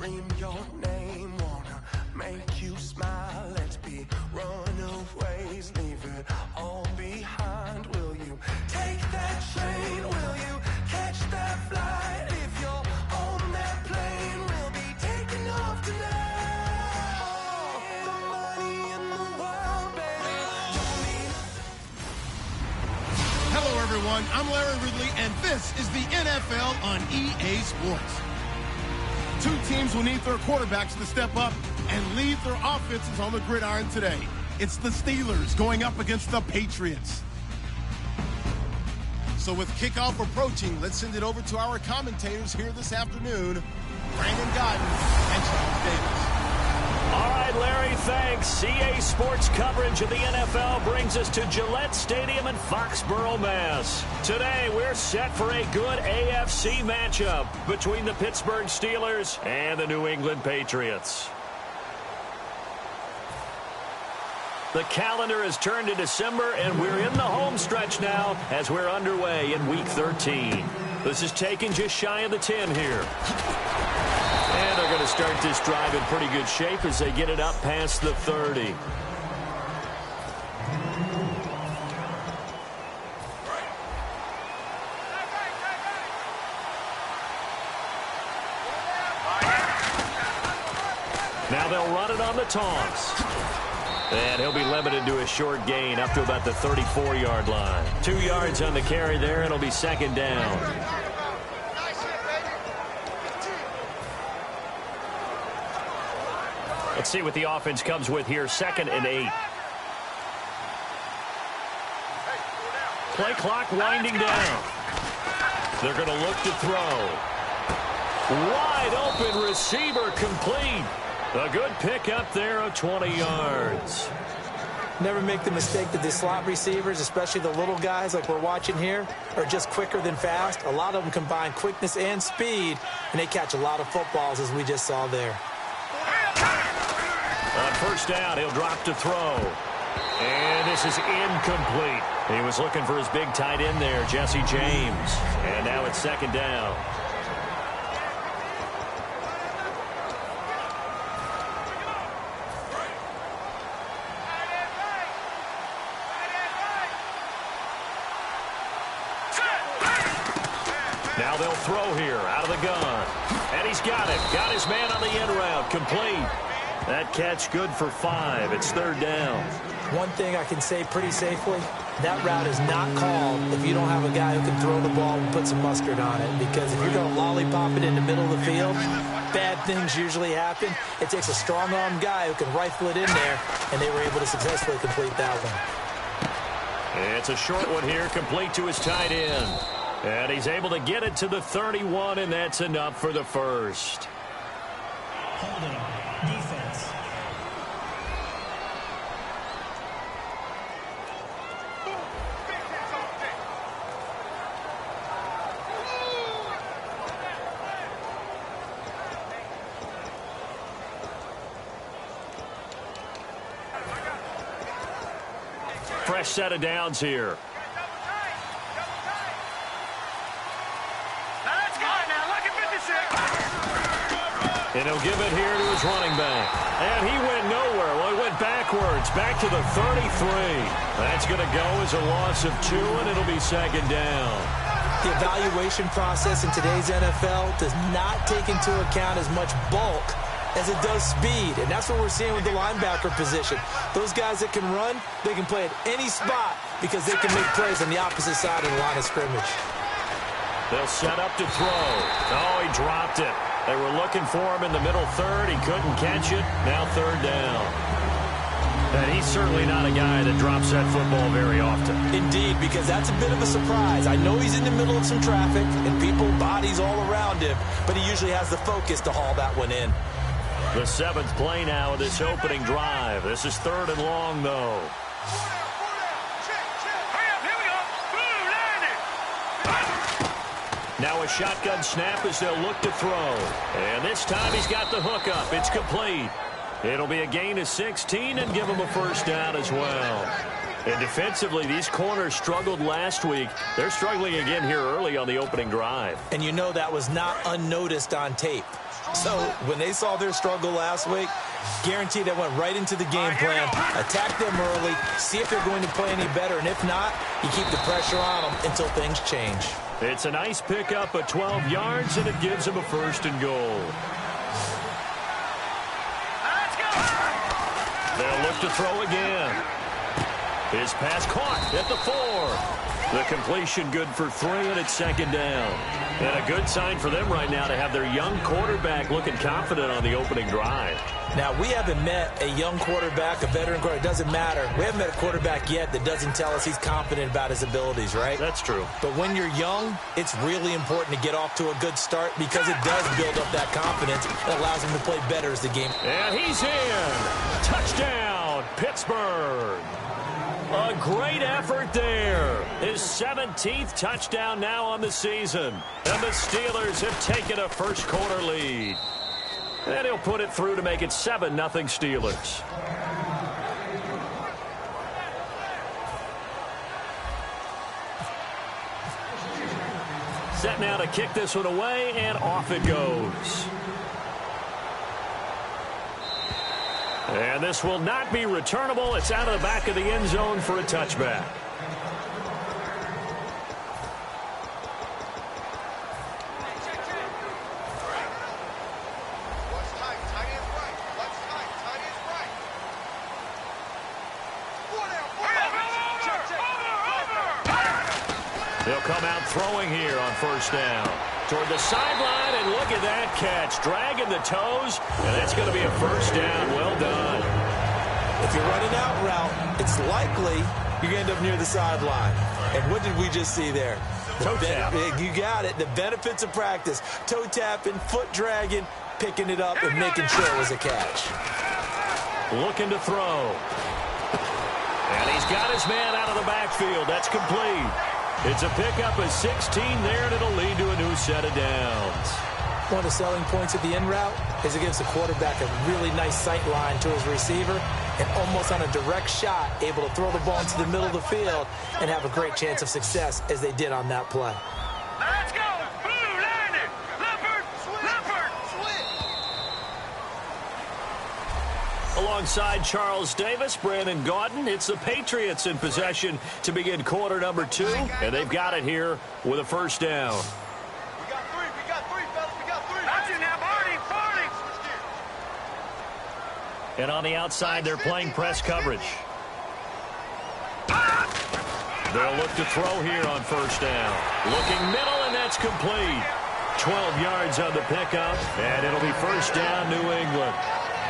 scream your name, wanna make you smile. Let's be runaways, leave it all behind. Will you take that train? Will you catch that flight? If you're on that plane, we'll be taking off tonight. All the money in the world, baby, don't need. Hello, everyone. I'm Larry Ridley, and this is the NFL on EA Sports. Two teams will need their quarterbacks to step up and lead their offenses on the gridiron today. It's the Steelers going up against the Patriots. So with kickoff approaching, let's send it over to our commentators here this afternoon, Brandon Godden and Charles Davis. All right, Larry, thanks. EA Sports coverage of the NFL brings us to Gillette Stadium in Foxborough, Mass. Today, we're set for a good AFC matchup between the Pittsburgh Steelers and the New England Patriots. The calendar has turned to December, and we're in the home stretch now as we're underway in Week 13. This is taken just shy of the 10 here. And they're going to start this drive in pretty good shape as they get it up past the 30. Now they'll run it on the toss. And he'll be limited to a short gain up to about the 34-yard line. 2 yards on the carry there, and it'll be second down. Let's see what the offense comes with here. 2nd and 8. Play clock winding down. They're going to look to throw. Wide open receiver complete. A good pick up there of 20 yards. Never make the mistake that the slot receivers, especially the little guys like we're watching here, are just quicker than fast. A lot of them combine quickness and speed, and they catch a lot of footballs, as we just saw there. On first down, he'll drop to throw. And this is incomplete. He was looking for his big tight end there, Jesse James. And now it's second down. Now they'll throw here out of the gun. And he's got it. Got his man on the end route. Complete. That catch good for 5. It's third down. One thing I can say pretty safely, that route is not called if you don't have a guy who can throw the ball and put some mustard on it. Because if you're going to lollipop it in the middle of the field, bad things usually happen. It takes a strong-armed guy who can rifle it in there, and they were able to successfully complete that one. It's a short one here, complete to his tight end. And he's able to get it to the 31, and that's enough for the first. Holding. Defense. Fresh set of downs here. And he'll give it here to his running back. And he went nowhere. Well, he went backwards, back to the 33. That's going to go as a loss of 2, and it'll be second down. The evaluation process in today's NFL does not take into account as much bulk as it does speed. And that's what we're seeing with the linebacker position. Those guys that can run, they can play at any spot because they can make plays on the opposite side of the line of scrimmage. They'll set up to throw. Oh, he dropped it. They were looking for him in the middle third. He couldn't catch it. Now third down. And he's certainly not a guy that drops that football very often. Indeed, because that's a bit of a surprise. I know he's in the middle of some traffic and people, bodies all around him, but he usually has the focus to haul that one in. The 7th play now of this opening drive. This is 3rd and long, though. Now a shotgun snap as they'll look to throw. And this time he's got the hook up. It's complete. It'll be a gain of 16 and give him a first down as well. And defensively, these corners struggled last week. They're struggling again here early on the opening drive. And you know that was not unnoticed on tape. So when they saw their struggle last week, guaranteed they went right into the game plan, attack them early, see if they're going to play any better, and if not, you keep the pressure on them until things change. It's a nice pickup of 12 yards, and it gives them a 1st and goal. They'll look to throw again. His pass caught at the 4. The completion good for 3, and it's 2nd down. And a good sign for them right now to have their young quarterback looking confident on the opening drive. Now, we haven't met a young quarterback, a veteran quarterback. It doesn't matter. We haven't met a quarterback yet that doesn't tell us he's confident about his abilities, right? That's true. But when you're young, it's really important to get off to a good start because it does build up that confidence and allows him to play better as the game. And he's in. Touchdown, Pittsburgh. A great effort there. His 17th touchdown now on the season. And the Steelers have taken a first-quarter lead. And he'll put it through to make it 7-0 Steelers. Set now to kick this one away, and off it goes. And this will not be returnable. It's out of the back of the end zone for a touchback. They'll come out throwing here on 1st down. Toward the sideline, and look at that catch. Dragging the toes, and that's going to be a 1st down. Well done. If you're running out route, it's likely you're going to end up near the sideline. And what did we just see there? Toe tap. You got it. The benefits of practice. Toe tapping, foot dragging, picking it up, and making sure it was a catch. Looking to throw. And he's got his man out of the backfield. That's complete. It's a pickup of 16 there, and it'll lead to a new set of downs. One of the selling points of the in route is it gives the quarterback a really nice sight line to his receiver and almost on a direct shot able to throw the ball into the middle of the field and have a great chance of success as they did on that play. Let's go! Blue line it! Leopard! Leopard! Alongside Charles Davis, Brandon Gaudin, it's the Patriots in possession to begin quarter number 2, and they've got it here with a 1st down. We got three, fellas, we got three. That's it now, Barney! And on the outside, they're playing press coverage. They'll look to throw here on 1st down. Looking middle, and that's complete. 12 yards on the pickup, and it'll be 1st down, New England.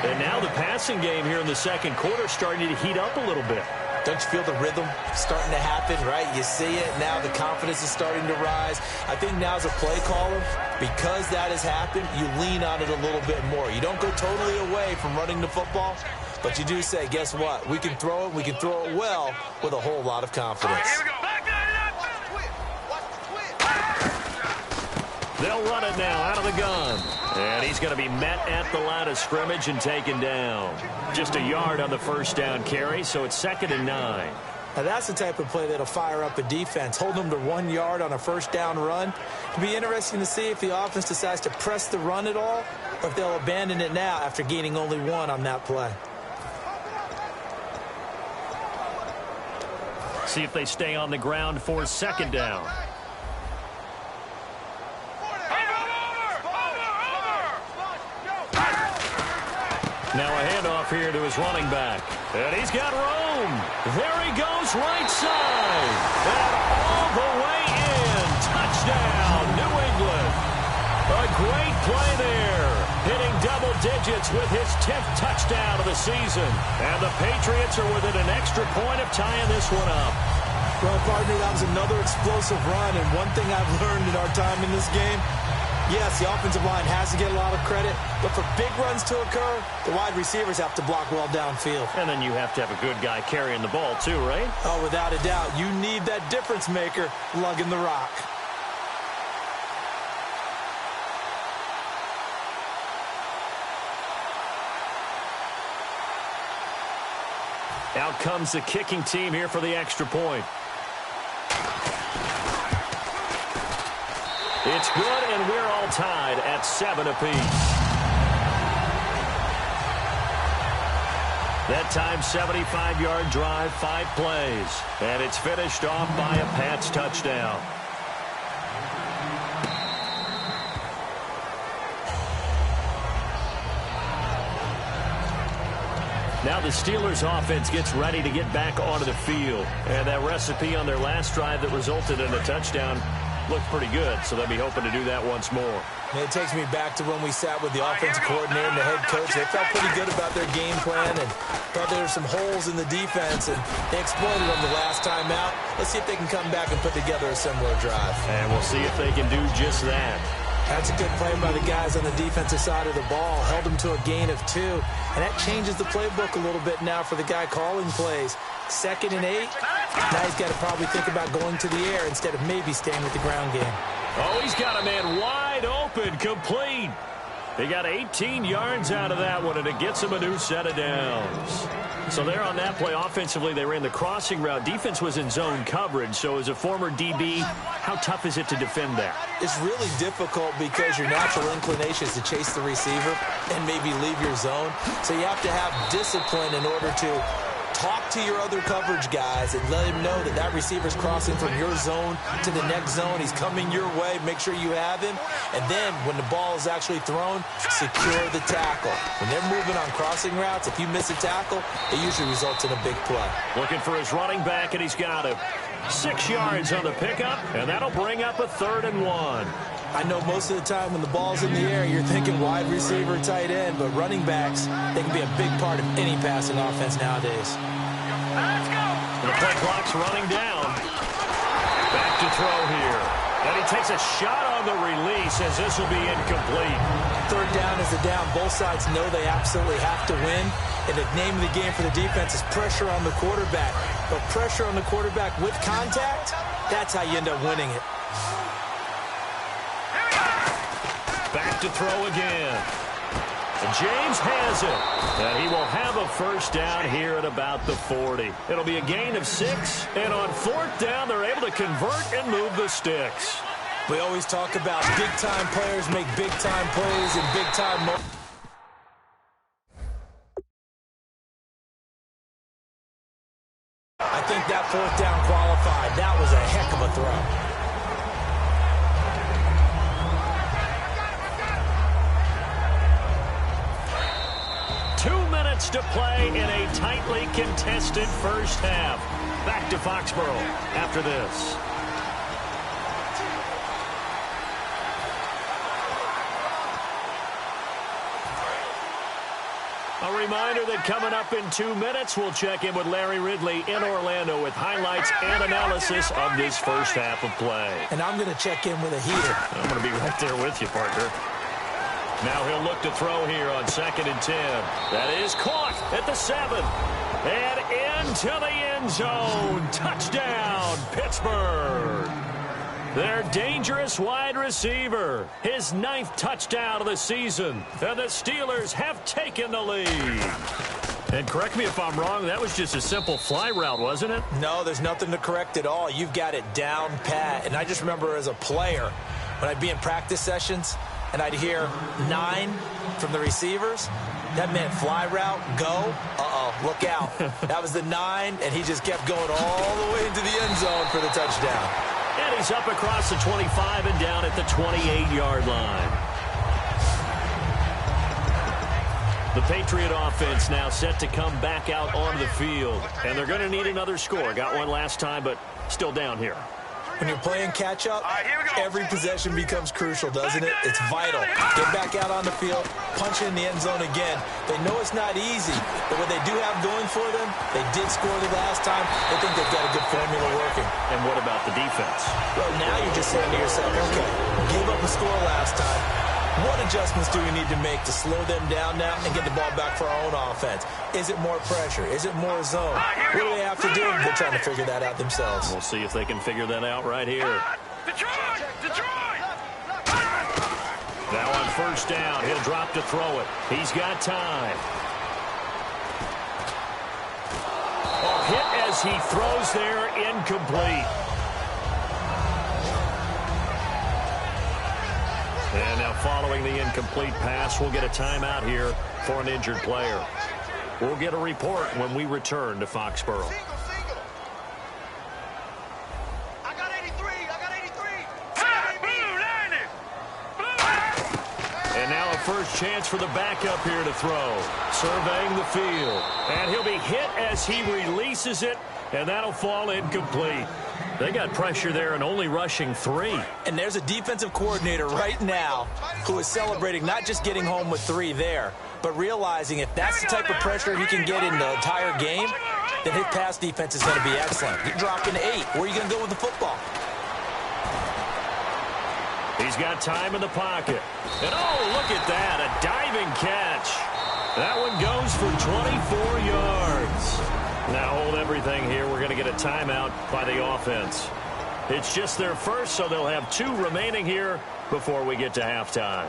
And now the passing game here in the 2nd quarter starting to heat up a little bit. Don't you feel the rhythm starting to happen, right? You see it. Now the confidence is starting to rise. I think now as a play caller, because that has happened, you lean on it a little bit more. You don't go totally away from running the football, but you do say, guess what? We can throw it. We can throw it well with a whole lot of confidence. Here we go. They'll run it now out of the gun. And he's going to be met at the line of scrimmage and taken down. Just a yard on the 1st down carry, so it's 2nd and 9. Now that's the type of play that'll fire up a defense. Hold them to 1 yard on a 1st down run. It'll be interesting to see if the offense decides to press the run at all or if they'll abandon it now after gaining only 1 on that play. See if they stay on the ground for 2nd down. Now a handoff here to his running back. And he's got room. There he goes, right side. And all the way in. Touchdown, New England. A great play there. Hitting double digits with his 10th touchdown of the season. And the Patriots are within an extra point of tying this one up. Well, partner, that was another explosive run. And one thing I've learned in our time in this game, yes, the offensive line has to get a lot of credit, but for big runs to occur, the wide receivers have to block well downfield. And then you have to have a good guy carrying the ball too, right? Oh, without a doubt. You need that difference maker lugging the rock. Out comes the kicking team here for the extra point. It's good, and we're all tied at 7 apiece. That time, 75-yard drive, 5 plays. And it's finished off by a Pats touchdown. Now the Steelers offense gets ready to get back onto the field. And that recipe on their last drive that resulted in a touchdown looked pretty good, so they'll be hoping to do that once more. And it takes me back to when we sat with the offensive coordinator and the head coach. They felt pretty good about their game plan and thought there were some holes in the defense, and they exploited them the last time out. Let's see if they can come back and put together a similar drive. And we'll see if they can do just that. That's a good play by the guys on the defensive side of the ball. Held them to a gain of 2. And that changes the playbook a little bit now for the guy calling plays. 2nd and 8. Now he's got to probably think about going to the air instead of maybe staying with the ground game. Oh, he's got a man wide open, complete. He got 18 yards out of that one, and it gets him a new set of downs. So there on that play, offensively, they ran the crossing route. Defense was in zone coverage, so as a former DB, how tough is it to defend that? It's really difficult because your natural inclination is to chase the receiver and maybe leave your zone. So you have to have discipline in order to talk to your other coverage guys and let him know that that receiver's crossing from your zone to the next zone. He's coming your way. Make sure you have him. And then when the ball is actually thrown, secure the tackle. When they're moving on crossing routes, if you miss a tackle, it usually results in a big play. Looking for his running back, and he's got him. 6 yards on the pickup, and that'll bring up a 3rd and 1. I know most of the time when the ball's in the air, you're thinking wide receiver, tight end, but running backs, they can be a big part of any passing offense nowadays. Let's go. The play clock's running down. Back to throw here. And he takes a shot on the release as this will be incomplete. 3rd down is the down. Both sides know they absolutely have to win. And the name of the game for the defense is pressure on the quarterback. But pressure on the quarterback with contact, that's how you end up winning it. Back to throw again. And James has it. And he will have a 1st down here at about the 40. It'll be a gain of 6. And on 4th down, they're able to convert and move the sticks. We always talk about big-time players make big-time plays and big-time moments. I think that 4th down qualified. That was a heck of a throw. To play in a tightly contested first half. Back to Foxborough after this. A reminder that coming up in 2 minutes, we'll check in with Larry Ridley in Orlando with highlights and analysis of this first half of play. And I'm going to check in with a heater. I'm going to be right there with you, partner. Now he'll look to throw here on 2nd and 10. That is caught at the 7. And into the end zone. Touchdown, Pittsburgh. Their dangerous wide receiver. His 9th touchdown of the season. And the Steelers have taken the lead. And correct me if I'm wrong, that was just a simple fly route, wasn't it? No, there's nothing to correct at all. You've got it down pat. And I just remember as a player, when I'd be in practice sessions, and I'd hear 9 from the receivers. That meant fly route, go. Look out. That was the 9, and he just kept going all the way into the end zone for the touchdown. And he's up across the 25 and down at the 28-yard line. The Patriot offense now set to come back out onto the field. And they're going to need another score. Got one last time, but still down here. When you're playing catch-up, every possession becomes crucial, doesn't it? It's vital. Get back out on the field, punch in the end zone again. They know it's not easy, but what they do have going for them, they did score the last time. They think they've got a good formula working. And what about the defense? Well, now you're just saying to yourself, okay, gave up a score last time. What adjustments do we need to make to slow them down now and get the ball back for our own offense? Is it more pressure? Is it more zone? What do they have to do? They're trying to figure that out themselves. We'll see if they can figure that out right here. Detroit! Now on 1st down, he'll drop to throw it. He's got time. as he throws there, incomplete. And now following the incomplete pass, we'll get a timeout here for an injured player. We'll get a report when we return to Foxborough. And now a first chance for the backup here to throw. Surveying the field. And he'll be hit as he releases it, and that'll fall incomplete. They got pressure there and only rushing 3. And there's a defensive coordinator right now who is celebrating not just getting home with 3 there, but realizing if that's the type of pressure he can get in the entire game, then his pass defense is going to be excellent. You're dropping 8. Where are you going to go with the football? He's got time in the pocket. And oh, look at that, a diving catch. That one goes for 24 yards. Now hold everything here. We're going to get a timeout by the offense. It's just their first, so they'll have 2 remaining here before we get to halftime.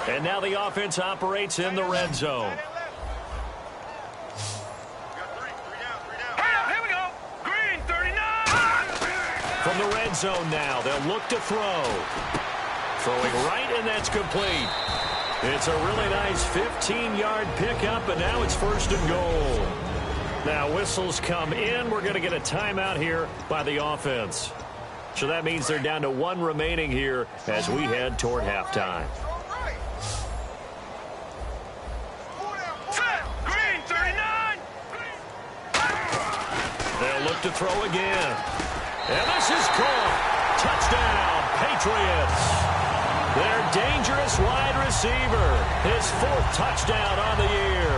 And now the offense operates in the red zone. Here we go. Green 39. From the red zone now, they'll look to throw. Throwing right, and that's complete. It's a really nice 15-yard pickup, and now it's 1st and goal. Now whistles come in. We're going to get a timeout here by the offense. So that means they're down to 1 remaining here as we head toward halftime. Green 39. They'll look to throw again. And this is caught. Touchdown, Patriots. Their dangerous wide receiver. His 4th touchdown on the year.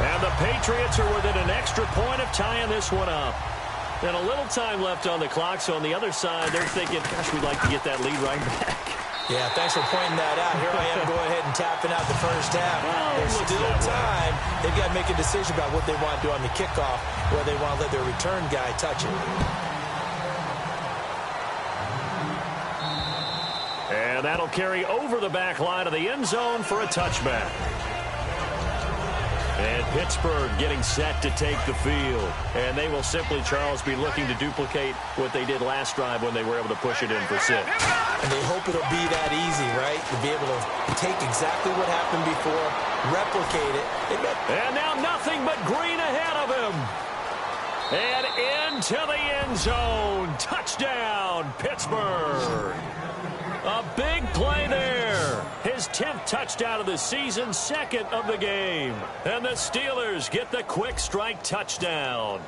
And the Patriots are within an extra point of tying this one up. And a little time left on the clock, so on the other side, they're thinking, gosh, we'd like to get that lead right back. Yeah, thanks for pointing that out. Here I am, go ahead and tapping out the first half. There's still time. They've got to make a decision about what they want to do on the kickoff, whether they want to let their return guy touch it. And that'll carry over the back line of the end zone for a touchback. And Pittsburgh getting set to take the field. And they will simply, Charles, be looking to duplicate what they did last drive when they were able to push it in for 6. And they hope it'll be that easy, right? To be able to take exactly what happened before, replicate it. And now nothing but green ahead of him. And into the end zone. Touchdown, Pittsburgh. A big play there. His 10th touchdown of the season, 2nd of the game. And the Steelers get the quick strike touchdown.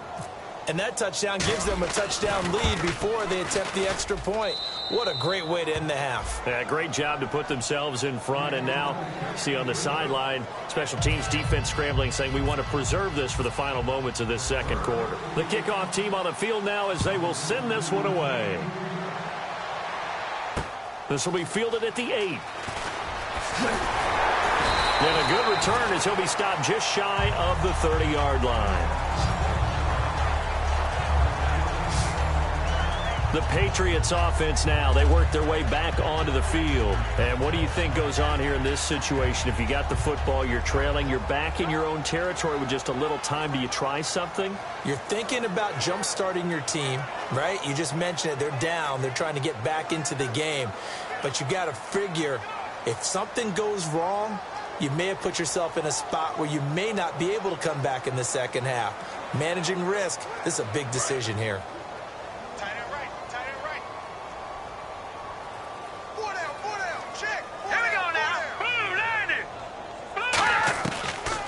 And that touchdown gives them a touchdown lead before they attempt the extra point. What a great way to end the half. Yeah, great job to put themselves in front. And now, see on the sideline, special teams defense scrambling, saying we want to preserve this for the final moments of this 2nd quarter. The kickoff team on the field now as they will send this one away. This will be fielded at the 8. And a good return as he'll be stopped just shy of the 30-yard line. The Patriots offense now, they work their way back onto the field. And what do you think goes on here in this situation? If you got the football, you're trailing, you're back in your own territory with just a little time. Do you try something? You're thinking about jump-starting your team, right? You just mentioned it. They're down. They're trying to get back into the game. But you got to figure if something goes wrong, you may have put yourself in a spot where you may not be able to come back in the 2nd half. Managing risk, this is a big decision here.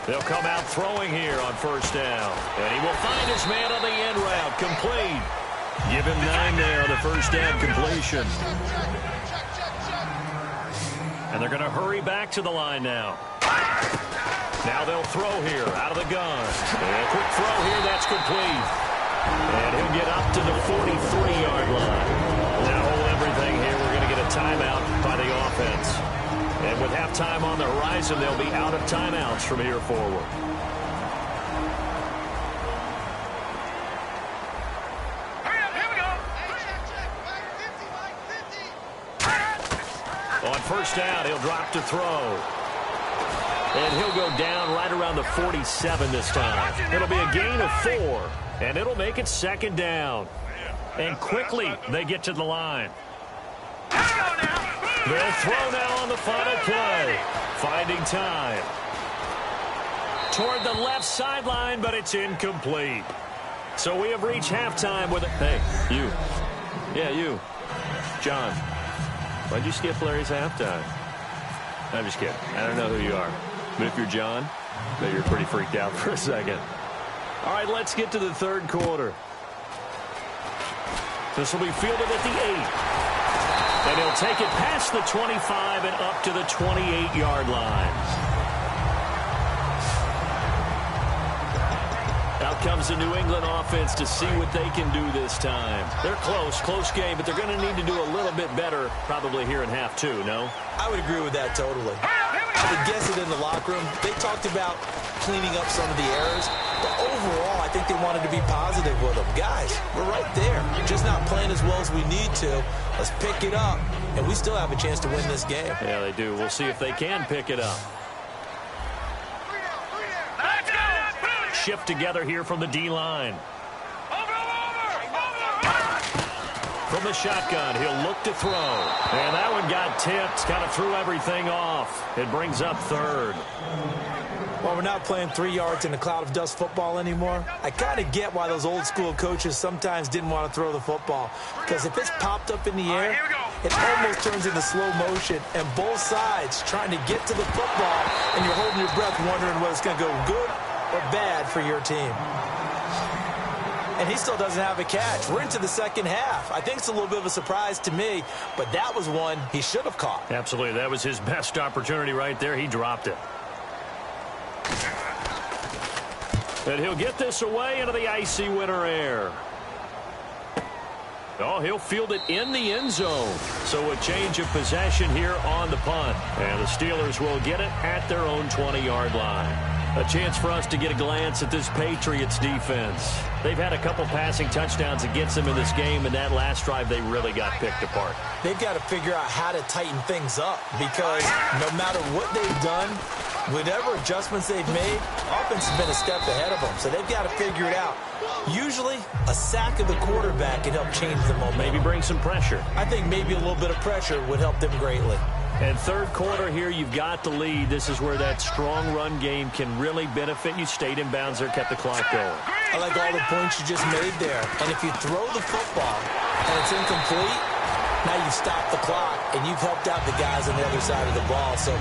They'll come out throwing here on 1st down. And he will find his man on the end route. Complete. Give him 9 there on the 1st down completion. And they're going to hurry back to the line now. Now they'll throw here out of the gun. And a quick throw here. That's complete. And he'll get up to the 43-yard line. Now hold everything here. We're going to get a timeout by the offense. And with halftime on the horizon, they'll be out of timeouts from here forward. Here we go. On 1st down, he'll drop to throw. And he'll go down right around the 47 this time. It'll be a gain of 4, and it'll make it 2nd down. And quickly, they get to the line. They'll throw now on the final play. Finding time. Toward the left sideline, but it's incomplete. So we have reached halftime with a... Hey, you. Yeah, you. John. Why'd you skip Larry's halftime? I'm just kidding. I don't know who you are. But if you're John, maybe you're pretty freaked out for a second. All right, let's get to the 3rd quarter. This will be fielded at the 8. And he'll take it past the 25 and up to the 28-yard line. Out comes the New England offense to see what they can do this time. They're close game, but they're going to need to do a little bit better probably here in half 2, no? I would agree with that totally. I would guess it in the locker room. They talked about cleaning up some of the errors, but overall, I think they wanted to be positive with them. Guys, we're right there. Just not playing as well as we need to. Let's pick it up, and we still have a chance to win this game. Yeah, they do. We'll see if they can pick it up. Shift together here from the D-line. From the shotgun, he'll look to throw. And that one got tipped, kind of threw everything off. It brings up 3rd. Well, we're not playing 3 yards in a cloud of dust football anymore. I kind of get why those old school coaches sometimes didn't want to throw the football. Because if it's popped up in the air, it almost turns into slow motion. And both sides trying to get to the football, and you're holding your breath wondering whether it's going to go good or bad for your team. And he still doesn't have a catch. We're into the 2nd half. I think it's a little bit of a surprise to me, but that was one he should have caught. Absolutely. That was his best opportunity right there. He dropped it. And he'll get this away into the icy winter air. Oh, he'll field it in the end zone. So a change of possession here on the punt. And the Steelers will get it at their own 20-yard line. A chance for us to get a glance at this Patriots defense. They've had a couple passing touchdowns against them in this game, and that last drive they really got picked apart. They've got to figure out how to tighten things up because no matter what they've done, whatever adjustments they've made, offense has been a step ahead of them. So they've got to figure it out. Usually, a sack of the quarterback can help change the momentum. Maybe bring some pressure. I think maybe a little bit of pressure would help them greatly. And 3rd quarter here, you've got the lead. This is where that strong run game can really benefit you. Stayed in bounds there, kept the clock going. I like all the points you just made there. And if you throw the football and it's incomplete, now you've stopped the clock and you've helped out the guys on the other side of the ball. So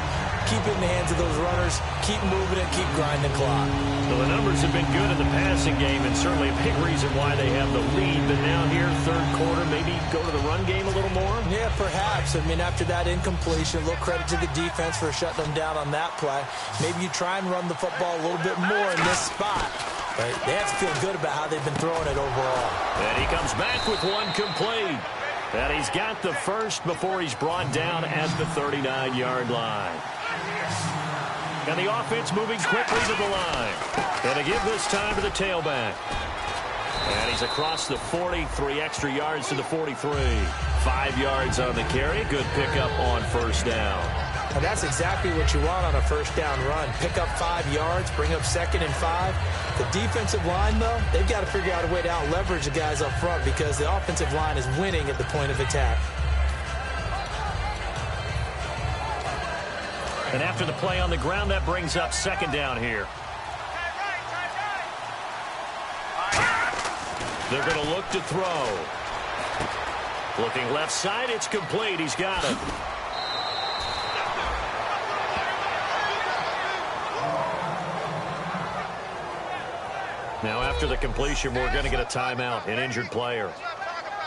keep it in the hands of those runners, keep moving it, keep grinding the clock. Well, the numbers have been good in the passing game and certainly a big reason why they have the lead. But now here, 3rd quarter, maybe go to the run game a little more? Yeah, perhaps. I mean, after that incompletion, a little credit to the defense for shutting them down on that play. Maybe you try and run the football a little bit more in this spot. But they have to feel good about how they've been throwing it overall. And he comes back with one complete. And he's got the first before he's brought down at the 39-yard line. And the offense moving quickly to the line. And to give this time to the tailback. And he's across the 40, 3 extra yards to the 43. 5 yards on the carry. Good pickup on 1st down. And that's exactly what you want on a 1st down run. Pick up 5 yards, bring up 2nd and 5. The defensive line, though, they've got to figure out a way to out-leverage the guys up front because the offensive line is winning at the point of attack. And after the play on the ground, that brings up 2nd down here. They're going to look to throw. Looking left side, it's complete. He's got it. Now after the completion, we're going to get a timeout, an injured player.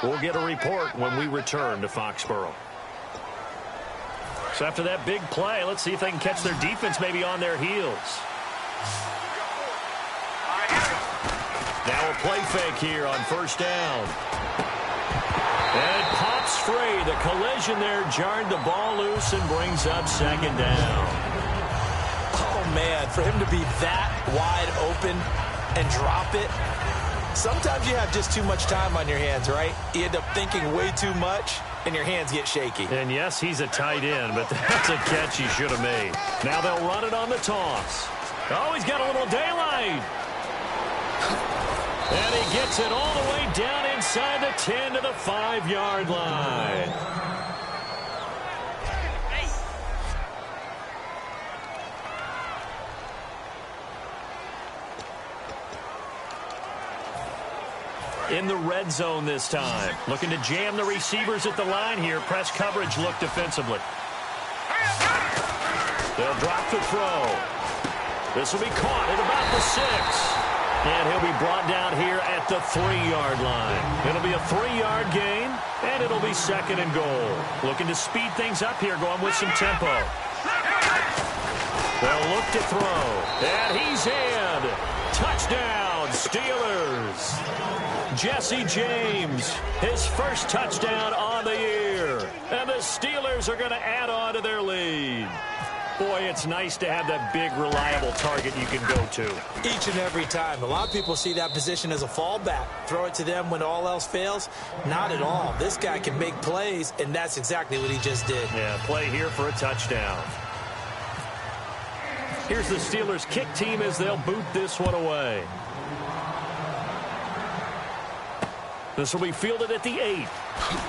We'll get a report when we return to Foxborough. So after that big play, let's see if they can catch their defense maybe on their heels. Now a play fake here on 1st down. And it pops free. The collision there jarred the ball loose and brings up 2nd down. Oh, man, for him to be that wide open and drop it. Sometimes you have just too much time on your hands, right? You end up thinking way too much, and your hands get shaky. And yes, he's a tight end, but that's a catch he should have made. Now they'll run it on the toss. Oh, he's got a little daylight. And he gets it all the way down inside the 10 to the 5-yard line. In the red zone this time. Looking to jam the receivers at the line here. Press coverage look defensively. They'll drop the throw. This will be caught at about the 6. And he'll be brought down here at the 3-yard line. It'll be a 3-yard gain, and it'll be 2nd and goal. Looking to speed things up here, going with some tempo. They'll look to throw. And he's in. Touchdown, Steelers. Jesse James, his first touchdown on the year. And the Steelers are going to add on to their lead. Boy, it's nice to have that big, reliable target you can go to. Each and every time. A lot of people see that position as a fallback. Throw it to them when all else fails. Not at all. This guy can make plays, and that's exactly what he just did. Yeah, play here for a touchdown. Here's the Steelers kick team as they'll boot this one away. This will be fielded at the 8.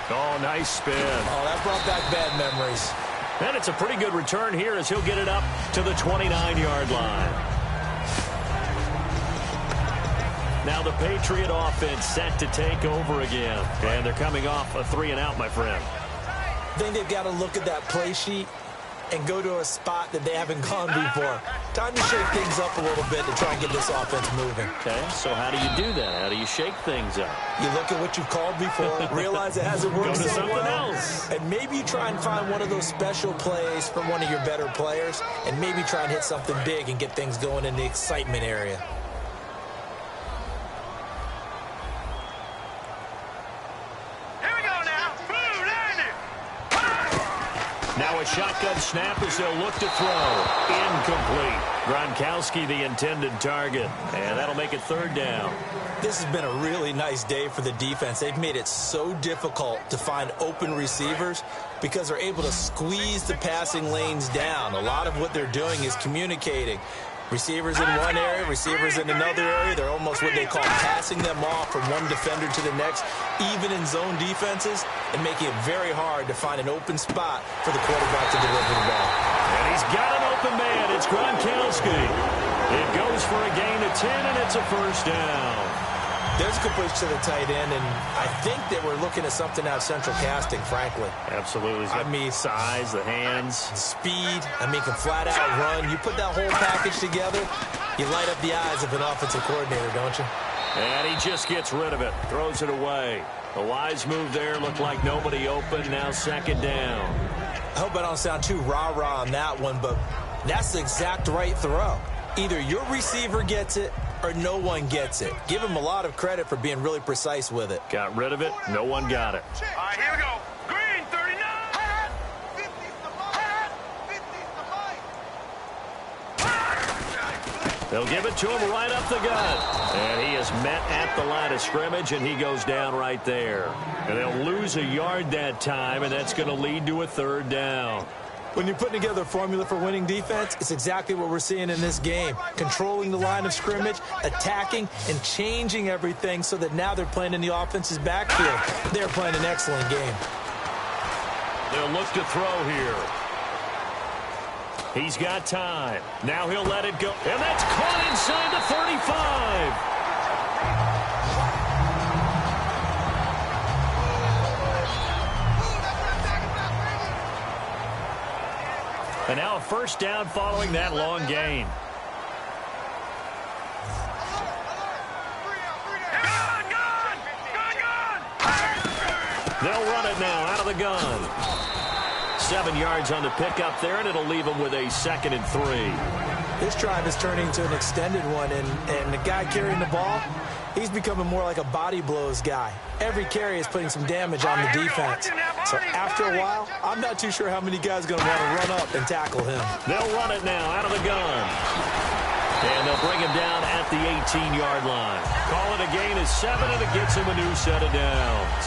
Oh, nice spin. Oh, that brought back bad memories. And it's a pretty good return here as he'll get it up to the 29-yard line. Now the Patriot offense set to take over again. And they're coming off a 3-and-out, my friend. I think they've got to look at that play sheet and go to a spot that they haven't gone before. Time to shake things up a little bit to try and get this offense moving. Okay, so how do you do that? How do you shake things up? You look at what you've called before, realize it hasn't worked Go to so something well, else. and maybe try and find one of those special plays from one of your better players, and maybe try and hit something big and get things going in the excitement area. Here we go now. Blue landing. Now a shotgun snap as they'll look to throw. Incomplete. Gronkowski the intended target. And that'll make it 3rd down. This has been a really nice day for the defense. They've made it so difficult to find open receivers because they're able to squeeze the passing lanes down. A lot of what they're doing is communicating. Receivers in one area, receivers in another area. They're almost what they call passing them off from one defender to the next, even in zone defenses, and making it very hard to find an open spot for the quarterback to deliver the ball. And he's got an open man. It's Gronkowski. It goes for a gain of 10, and it's a 1st down. There's a good push to the tight end, and I think that we're looking at something out of central casting, frankly. Absolutely. I mean, size, the hands. Speed, can flat out run. You put that whole package together, you light up the eyes of an offensive coordinator, don't you? And he just gets rid of it, throws it away. A wise move there, looked like nobody open, now 2nd down. I hope I don't sound too rah-rah on that one, but that's the exact right throw. Either your receiver gets it or no one gets it. Give him a lot of credit for being really precise with it. Got rid of it, no one got it. All right, here we go. Green 39. They'll give it to him right up the gut. And he is met at the line of scrimmage, and he goes down right there. And they'll lose a yard that time, and that's going to lead to a 3rd down. When you're putting together a formula for winning defense, it's exactly what we're seeing in this game. Controlling the line of scrimmage, attacking, and changing everything so that now they're playing in the offense's backfield. They're playing an excellent game. They'll look to throw here. He's got time. Now he'll let it go. And that's caught inside the 35. And now a 1st down following that long gain. They'll run it now out of the gun. 7 yards on the pickup there, and it'll leave them with a 2nd and 3. This drive is turning into an extended one, and the guy carrying the ball, he's becoming more like a body blows guy. Every carry is putting some damage on the defense. So after a while, I'm not too sure how many guys are going to want to run up and tackle him. They'll run it now out of the gun. And they'll bring him down at the 18-yard line. Call it a gain of 7, and it gets him a new set of downs.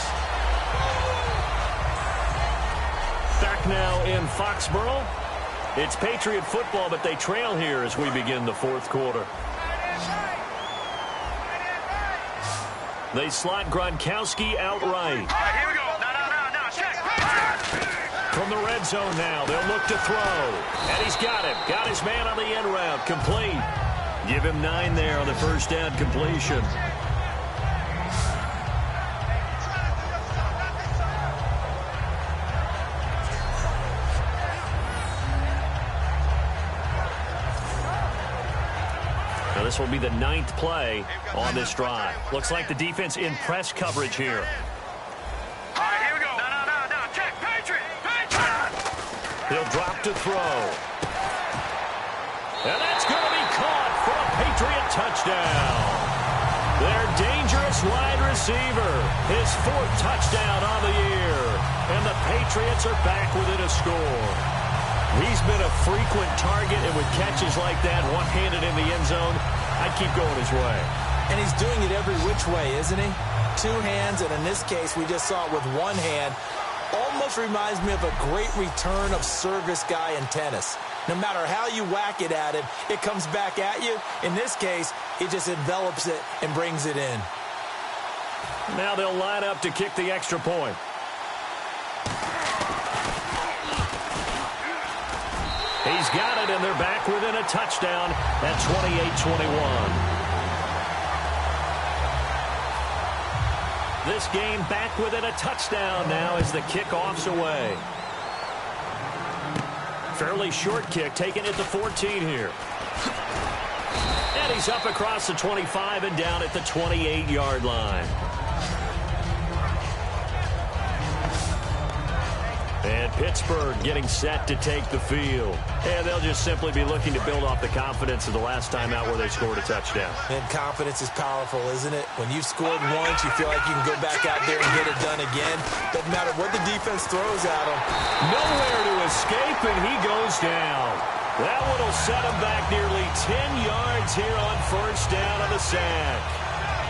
back now in Foxborough. It's Patriot football, but they trail here as we begin the fourth quarter. They slot Gronkowski outright. Here we go. No. Check. From the red zone now, they'll look to throw. And he's got him. Got his man on the end route. Complete. Give him 9 there on the first down completion. Now this will be the 9th play on this drive. Looks like the defense in press coverage here. Here we go. No. Check. Patriot. He'll drop to throw. And that's going to be caught for a Patriot touchdown. Their dangerous wide receiver. His 4th touchdown on the year. And the Patriots are back within a score. He's been a frequent target, and with catches like that, one-handed in the end zone, I'd keep going his way. And he's doing it every which way, isn't he? 2 hands, and in this case, we just saw it with 1 hand. Almost reminds me of a great return of service guy in tennis. No matter how you whack it at him, it comes back at you. In this case, he just envelops it and brings it in. Now they'll line up to kick the extra point. He's got it, and they're back within a touchdown at 28-21. This game back within a touchdown now as the kickoff's away. Fairly short kick taken at the 14 here. And he's up across the 25 and down at the 28-yard line. And Pittsburgh getting set to take the field. And they'll just simply be looking to build off the confidence of the last time out where they scored a touchdown. And confidence is powerful, isn't it? When you've scored once, you feel like you can go back out there and get it done again. Doesn't matter what the defense throws at him. Nowhere to escape, and he goes down. That one will set him back nearly 10 yards here on first down on the sack.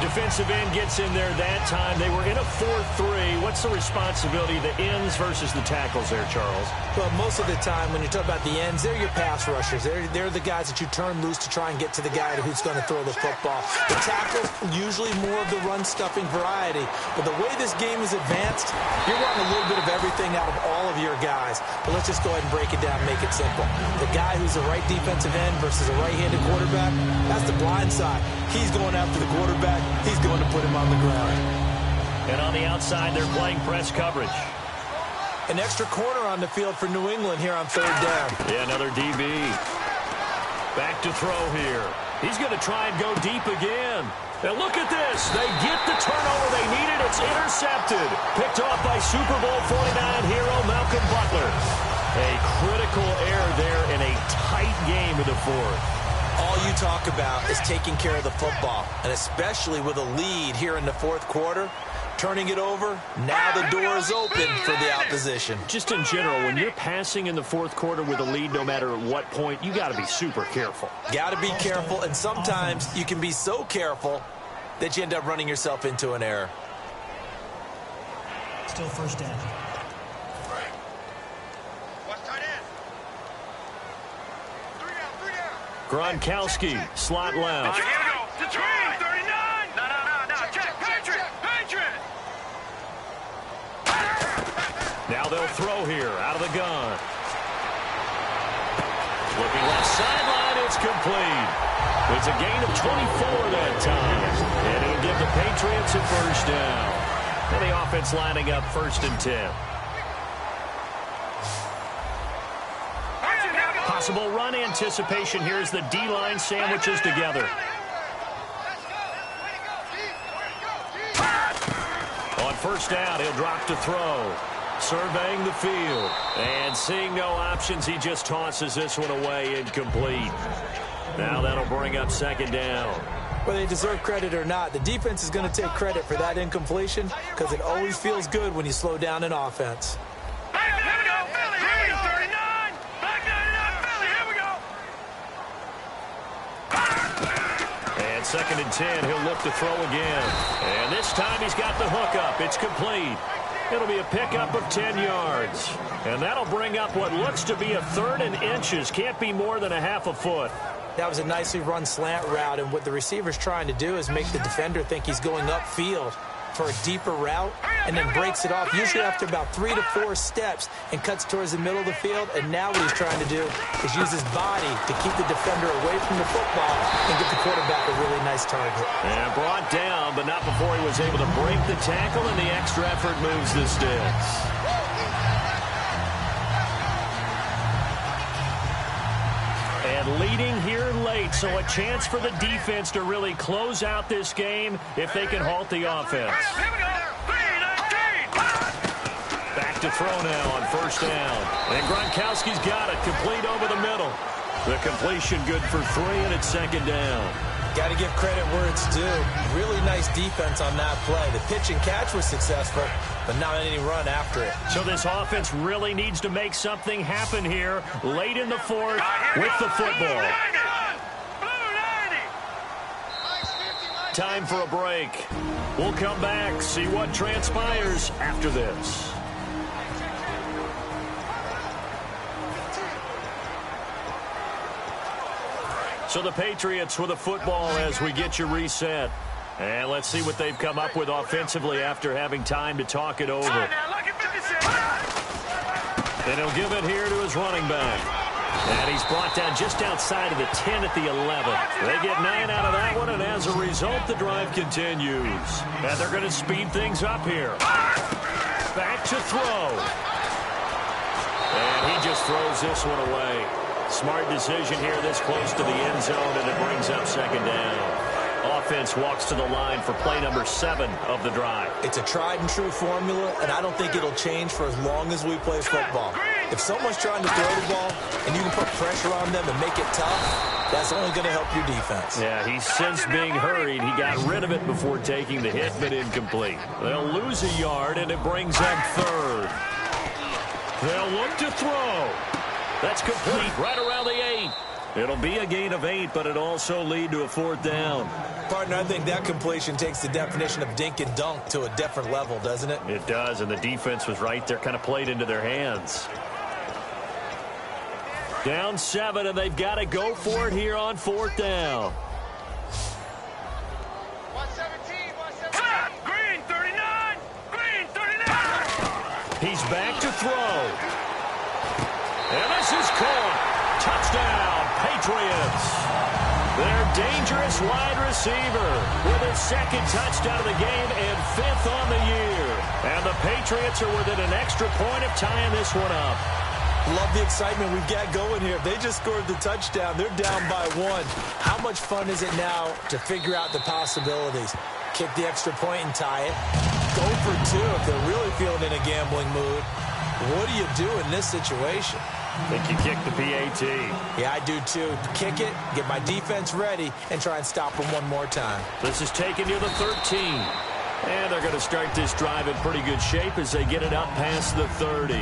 Defensive end gets in there that time. They were in a 4-3. What's the responsibility of the ends versus the tackles there, Charles? Well, most of the time when you talk about the ends, they're your pass rushers. They're the guys that you turn loose to try and get to the guy who's going to throw the football. The tackles, usually more of the run-stuffing variety. But the way this game is advanced, you're running a little bit of everything out of all of your guys. But let's just go ahead and break it down and make it simple. The guy who's the right defensive end versus a right-handed quarterback, that's the blind side. He's going after the quarterback. He's going to put him on the ground. And on the outside, they're playing press coverage. An extra corner on the field for New England here on 3rd down. Yeah, another DB. Back to throw here. He's going to try and go deep again. And look at this. They get the turnover they needed. It's intercepted. Picked off by Super Bowl 49 hero Malcolm Butler. A critical error there in a tight game in the 4th. All you talk about is taking care of the football, and especially with a lead here in the 4th quarter, turning it over, now the door is open for the opposition. Just in general, when you're passing in the 4th quarter with a lead, no matter at what point, you got to be super careful. Got to be careful, and sometimes you can be so careful that you end up running yourself into an error. Still first down. Gronkowski, slot left. Here we go. To 39. No. Check. Patriot. Now they'll throw here out of the gun. Looking left sideline. It's complete. It's a gain of 24 that time. And it'll give the Patriots a first down. And the offense lining up 1st and 10. Possible run anticipation here as the D-line sandwiches together. On first down, he'll drop to throw. Surveying the field. And seeing no options, he just tosses this one away, incomplete. Now that'll bring up 2nd down. Whether they deserve credit or not, the defense is going to take credit for that incompletion because it always feels good when you slow down an offense. And 2nd and 10, he'll look to throw again. And this time he's got the hook up. It's complete. It'll be a pickup of 10 yards. And that'll bring up what looks to be a 3rd and inches. Can't be more than a half a foot. That was a nicely run slant route, and what the receiver's trying to do is make the defender think he's going upfield for a deeper route, and then breaks it off, usually after about 3 to 4 steps, and cuts towards the middle of the field. And now what he's trying to do is use his body to keep the defender away from the football and get the quarterback a really nice target. And brought down, but not before he was able to break the tackle, and the extra effort moves the sticks. And leading here late, so a chance for the defense to really close out this game if they can halt the offense. Back to throw now on 1st down. And Gronkowski's got it, complete over the middle. The completion good for 3, and it's 2nd down. Got to give credit where it's due. Really nice defense on that play. The pitch and catch was successful, but not any run after it. So this offense really needs to make something happen here late in the 4th with the football. Time for a break. We'll come back, see what transpires after this. So the Patriots with a football as we get you reset. And let's see what they've come up with offensively after having time to talk it over. And he'll give it here to his running back. And he's brought down just outside of the 10 at the 11. They get 9 out of that one, and as a result, the drive continues. And they're going to speed things up here. Back to throw. And he just throws this one away. Smart decision here this close to the end zone, and it brings up 2nd down. Offense walks to the line for play number 7 of the drive. It's a tried-and-true formula, and I don't think it'll change for as long as we play football. If someone's trying to throw the ball and you can put pressure on them and make it tough, that's only going to help your defense. Yeah, he's since being hurried. He got rid of it before taking the hit, but incomplete. They'll lose a yard, and it brings up 3rd. They'll look to throw. That's complete right around the 8. It'll be a gain of 8, but it'll also lead to a 4th down. Partner, I think that completion takes the definition of dink and dunk to a different level, doesn't it? It does, and the defense was right there, kind of played into their hands. Down 7, and they've got to go for it here on 4th down. 117. Green 39. Green 39. He's back to throw. And this is caught. Touchdown, Patriots. Their dangerous wide receiver with his 2nd touchdown of the game and 5th on the year. And the Patriots are within an extra point of tying this one up. Love the excitement we've got going here. They just scored the touchdown. They're down by 1. How much fun is it now to figure out the possibilities? Kick the extra point and tie it. Go for 2 if they're really feeling in a gambling mood. What do you do in this situation? I think you kick the PAT. Yeah, I do too. Kick it, get my defense ready, and try and stop them one more time. This is taken near the 13. And they're going to start this drive in pretty good shape as they get it up past the 30.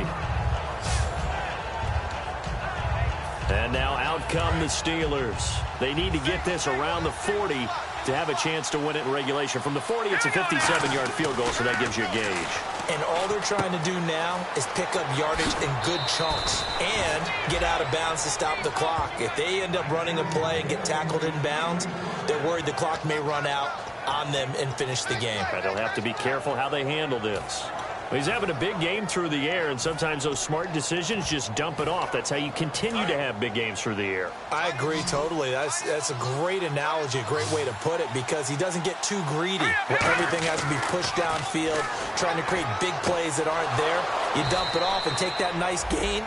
And now out come the Steelers. They need to get this around the 40 to have a chance to win it in regulation. From the 40, it's a 57-yard field goal, so that gives you a gauge. And all they're trying to do now is pick up yardage in good chunks and get out of bounds to stop the clock. If they end up running a play and get tackled in bounds, they're worried the clock may run out on them and finish the game. And they'll have to be careful how they handle this. He's having a big game through the air, and sometimes those smart decisions just dump it off. That's how you continue to have big games through the air. I agree totally. That's a great analogy, a great way to put it, because he doesn't get too greedy where everything has to be pushed downfield, trying to create big plays that aren't there. You dump it off and take that nice gain,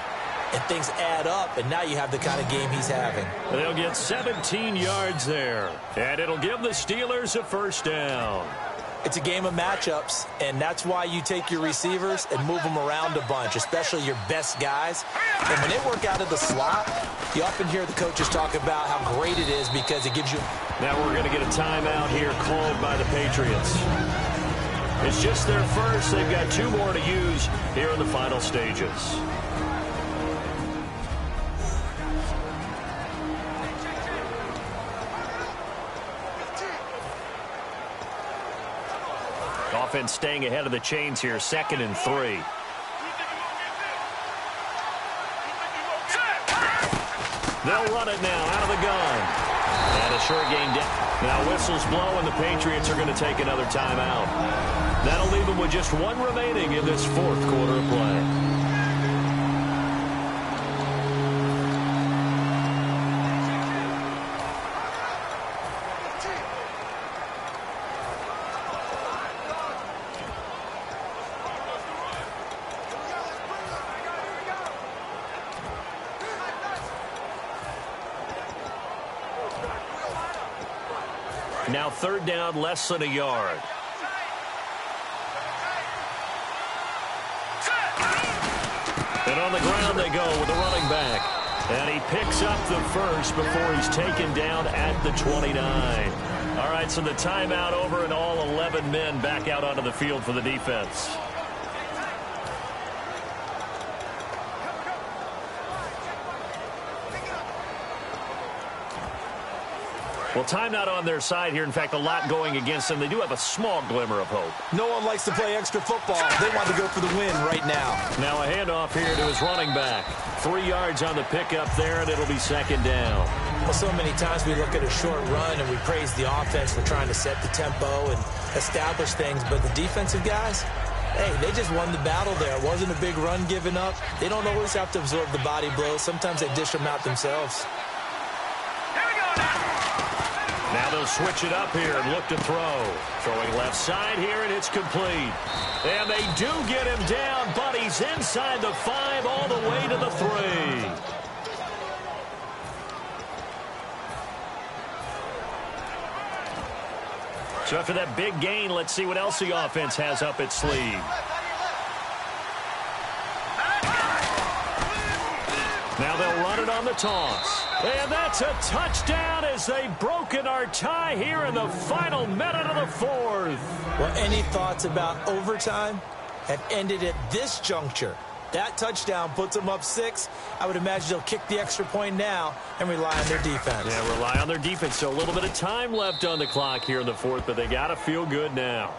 and things add up, and now you have the kind of game he's having. They'll get 17 yards there, and it'll give the Steelers a 1st down. It's a game of matchups, and that's why you take your receivers and move them around a bunch, especially your best guys. And when they work out of the slot, you often hear the coaches talk about how great it is because it gives you... Now we're going to get a timeout here called by the Patriots. It's just their first. They've got 2 more to use here in the final stages. offense staying ahead of the chains here, 2nd and 3. They'll run it now out of the gun. And a short gain down. Now whistles blow, and the Patriots are going to take another timeout. That'll leave them with just 1 remaining in this 4th quarter of play. Now 3rd down, less than a yard. And on the ground they go with the running back. And he picks up the first before he's taken down at the 29. All right, so the timeout over and all 11 men back out onto the field for the defense. Well, time not on their side here. In fact, a lot going against them. They do have a small glimmer of hope. No one likes to play extra football. They want to go for the win right now. Now a handoff here to his running back. 3 yards on the pickup there, and it'll be 2nd down. Well, so many times we look at a short run and we praise the offense for trying to set the tempo and establish things. But the defensive guys, hey, they just won the battle there. It wasn't a big run given up. They don't always have to absorb the body blows. Sometimes they dish them out themselves. Now they'll switch it up here and look to throw. Throwing left side here, and it's complete. And they do get him down, but he's inside the 5 all the way to the 3. So after that big gain, let's see what else the offense has up its sleeve. Now they'll run it on the toss. And that's a touchdown as they've broken our tie here in the final minute of the 4th. Well, any thoughts about overtime have ended at this juncture? That touchdown puts them up 6. I would imagine they'll kick the extra point now and rely on their defense. Yeah, rely on their defense. So a little bit of time left on the clock here in the 4th, but they got to feel good now.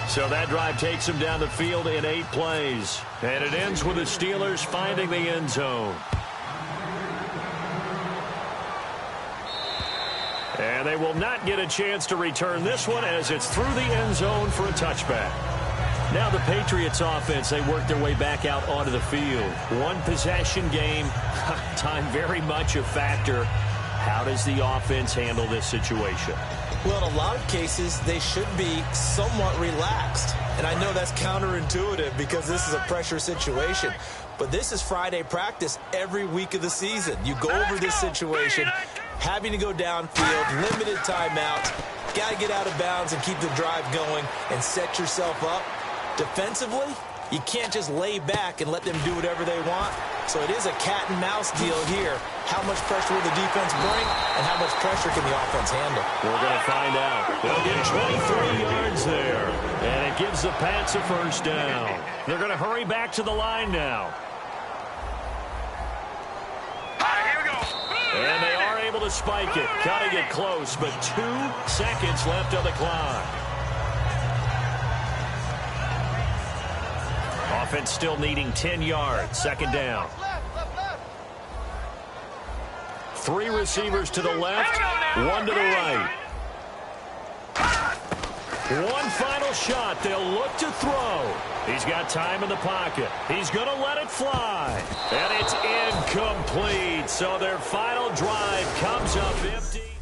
So that drive takes them down the field in 8 plays. And it ends with the Steelers finding the end zone. And they will not get a chance to return this one as it's through the end zone for a touchback. Now the Patriots offense, they work their way back out onto the field. 1 possession game, time very much a factor. How does the offense handle this situation? Well, in a lot of cases, they should be somewhat relaxed. And I know that's counterintuitive because this is a pressure situation. But this is Friday practice every week of the season. You go over this situation, having to go downfield, limited timeouts, got to get out of bounds and keep the drive going and set yourself up. Defensively, you can't just lay back and let them do whatever they want. So it is a cat and mouse deal here. How much pressure will the defense bring, and how much pressure can the offense handle? We're going to find out. They'll get 23 yards there, and it gives the Pats a 1st down. They're going to hurry back to the line now. Here we go. And they are able to spike it. Cutting it close, but 2 seconds left on the clock. Offense still needing 10 yards. 2nd down. 3 receivers to the left, 1 to the right. 1 final shot. They'll look to throw. He's got time in the pocket. He's going to let it fly. And it's incomplete. So their final drive comes up empty.